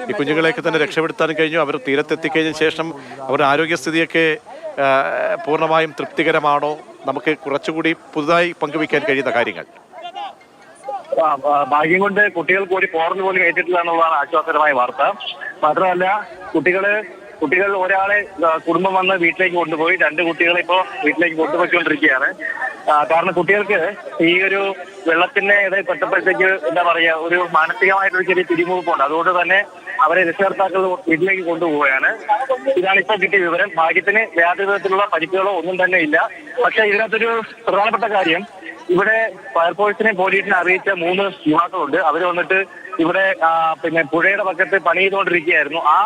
ഈ കുഞ്ഞുങ്ങളെയൊക്കെ തന്നെ രക്ഷപ്പെടുത്താൻ കഴിഞ്ഞു. അവർ തീരത്തെത്തിക്കഴിഞ്ഞ ശേഷം അവരുടെ ആരോഗ്യസ്ഥിതിയൊക്കെ പൂർണ്ണമായും തൃപ്തികരമാണോ? നമുക്ക് കുറച്ചുകൂടി പുതുതായി പങ്കുവയ്ക്കാൻ കഴിയുന്ന കാര്യങ്ങൾ. ഭാഗ്യം കൊണ്ട് കുട്ടികൾക്ക് ഒരു പോറൽ പോലും ഏറ്റിട്ടില്ല എന്നുള്ളതാണ് ആശ്വാസകരമായ വാർത്ത. മാത്രമല്ല കുട്ടികൾ ഒരാളെ കുടുംബം വന്ന് വീട്ടിലേക്ക് കൊണ്ടുപോയി, 2 കുട്ടികളെ ഇപ്പോ വീട്ടിലേക്ക് കൊണ്ടുപോയിക്കൊണ്ടിരിക്കുകയാണ്. കാരണം കുട്ടികൾക്ക് ഈ ഒരു വെള്ളത്തിന്റെ പെട്ടപ്പോഴത്തേക്ക് എന്താ പറയാ, ഒരു മാനസികമായിട്ടൊരു ചെറിയ പിരിമുറുപ്പുണ്ട്. അതുകൊണ്ട് തന്നെ അവരെ രക്ഷകർത്താക്കൾ വീട്ടിലേക്ക് കൊണ്ടുപോവുകയാണ്. ഇതാണ് ഇപ്പോൾ കിട്ടിയ വിവരം. ഭാഗ്യത്തിന് യാതൊരു വിധത്തിലുള്ള പരിക്കുകളോ ഒന്നും തന്നെ ഇല്ല. പക്ഷെ ഇതിനകത്തൊരു പ്രധാനപ്പെട്ട കാര്യം, ഇവിടെ ഫയർഫോഴ്സിനെ പോലീസിനെ അറിയിച്ച 3 യുവാക്കളുണ്ട്. അവർ വന്നിട്ട് ഇവിടെ പുഴയുടെ പക്കത്ത് പണി ചെയ്തുകൊണ്ടിരിക്കുകയായിരുന്നു. ആ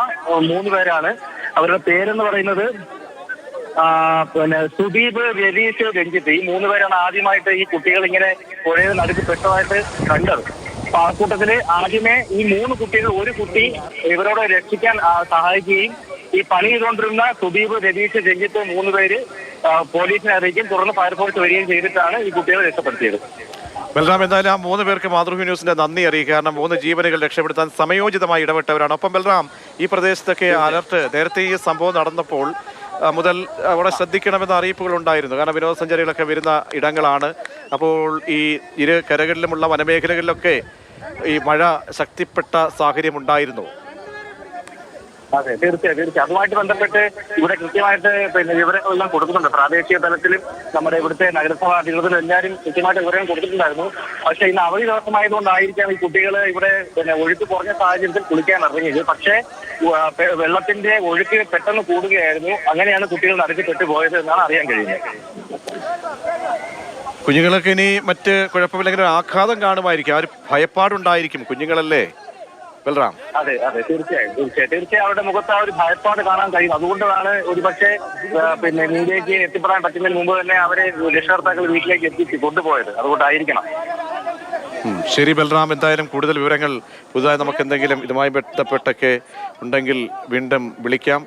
3 പേരാണ്. അവരുടെ പേരെന്ന് പറയുന്നത് സുദീപ്, രതീഷ്, രഞ്ജിത്ത്. ഈ 3 പേരാണ് ആദ്യമായിട്ട് ഈ കുട്ടികൾ ഇങ്ങനെ പുഴയുടെ നടുക്ക് പെട്ടതായിട്ട് കണ്ടത്. അപ്പൊ ആ കൂട്ടത്തില് ആദ്യമേ ഈ 3 കുട്ടികൾ, ഒരു കുട്ടി ഇവരോട് രക്ഷിക്കാൻ സഹായിക്കുകയും ഈ പണി ചെയ്തുകൊണ്ടിരുന്ന സുദീപ്, രതീഷ്, രഞ്ജിത്ത് 3 പേര് പോലീസിനെ അറിയിക്കുകയും തുടർന്ന് ഫയർഫോഴ്സ് വരികയും ചെയ്തിട്ടാണ് ഈ കുട്ടികളെ രക്ഷപ്പെടുത്തിയത്. ബൽറാം, എന്തായാലും ആ 3 പേർക്ക് മാതൃഭൂമി ന്യൂസിന്റെ നന്ദി അറിയിക്കുക. കാരണം 3 ജീവനുകൾ രക്ഷപ്പെടുത്താൻ സമയോചിതമായി ഇടപെട്ടവരാണ്. ഒപ്പം ബൽറാം, ഈ പ്രദേശത്തൊക്കെ അലർട്ട് നേരത്തെ ഈ സംഭവം നടന്നപ്പോൾ മുതൽ അവിടെ ശ്രദ്ധിക്കണമെന്ന അറിയിപ്പുകൾ ഉണ്ടായിരുന്നു. കാരണം വിനോദസഞ്ചാരികളൊക്കെ വരുന്ന ഇടങ്ങളാണ്. അപ്പോൾ ഈ ഇരു കരകളിലുമുള്ള വനമേഖലകളിലൊക്കെ ഈ മഴ ശക്തിപ്പെട്ട സാഹചര്യം ഉണ്ടായിരുന്നു. അതെ, തീർച്ചയായും. അതുമായിട്ട് ബന്ധപ്പെട്ട് ഇവിടെ കൃത്യമായിട്ട് വിവരങ്ങളെല്ലാം കൊടുക്കുന്നുണ്ട്. പ്രാദേശിക തലത്തിലും നമ്മുടെ ഇവിടുത്തെ നഗരസഭാ അധികൃതരും എല്ലാവരും കൃത്യമായിട്ട് വിവരം കൊടുത്തിട്ടുണ്ടായിരുന്നു. പക്ഷേ ഇന്ന് അവധി ദിവസമായതുകൊണ്ടായിരിക്കാം ഈ കുട്ടികൾ ഇവിടെ ഒഴുക്ക് കുറഞ്ഞ സാഹചര്യത്തിൽ കുളിക്കാൻ ഇറങ്ങിയത്. പക്ഷേ വെള്ളത്തിന്റെ ഒഴുക്ക് പെട്ടെന്ന് കൂടുകയായിരുന്നു. അങ്ങനെയാണ് കുട്ടികൾ നടുക്ക് പെട്ടുപോയത് എന്നാണ് അറിയാൻ കഴിയുന്നത്. കുഞ്ഞുങ്ങൾക്ക് ഇനി മറ്റ് കുഴപ്പമില്ലെങ്കിലും ആഘാതം കാണുമായിരിക്കും. ആ ഒരു ഭയപ്പാടുണ്ടായിരിക്കും കുഞ്ഞുങ്ങളല്ലേ ബൽറാം? അതെ, തീർച്ചയായും അവരുടെ മുഖത്ത് ആ ഒരു ഭയപ്പാട് കാണാൻ കഴിയും. അതുകൊണ്ടാണ് ഒരുപക്ഷെ മീഡിയയ്ക്ക് എത്തിപ്പെടാൻ പറ്റുന്നതിന് മുമ്പ് തന്നെ അവരെ രക്ഷകർത്താക്കൾ വീട്ടിലേക്ക് എത്തിച്ച് കൊണ്ടുപോയത്. അതുകൊണ്ടായിരിക്കണം. ശരി ബൽറാം, എന്തായാലും കൂടുതൽ വിവരങ്ങൾ പുതുതായി നമുക്ക് എന്തെങ്കിലും ഇതുമായി ബന്ധപ്പെട്ടൊക്കെ ഉണ്ടെങ്കിൽ വീണ്ടും വിളിക്കാം.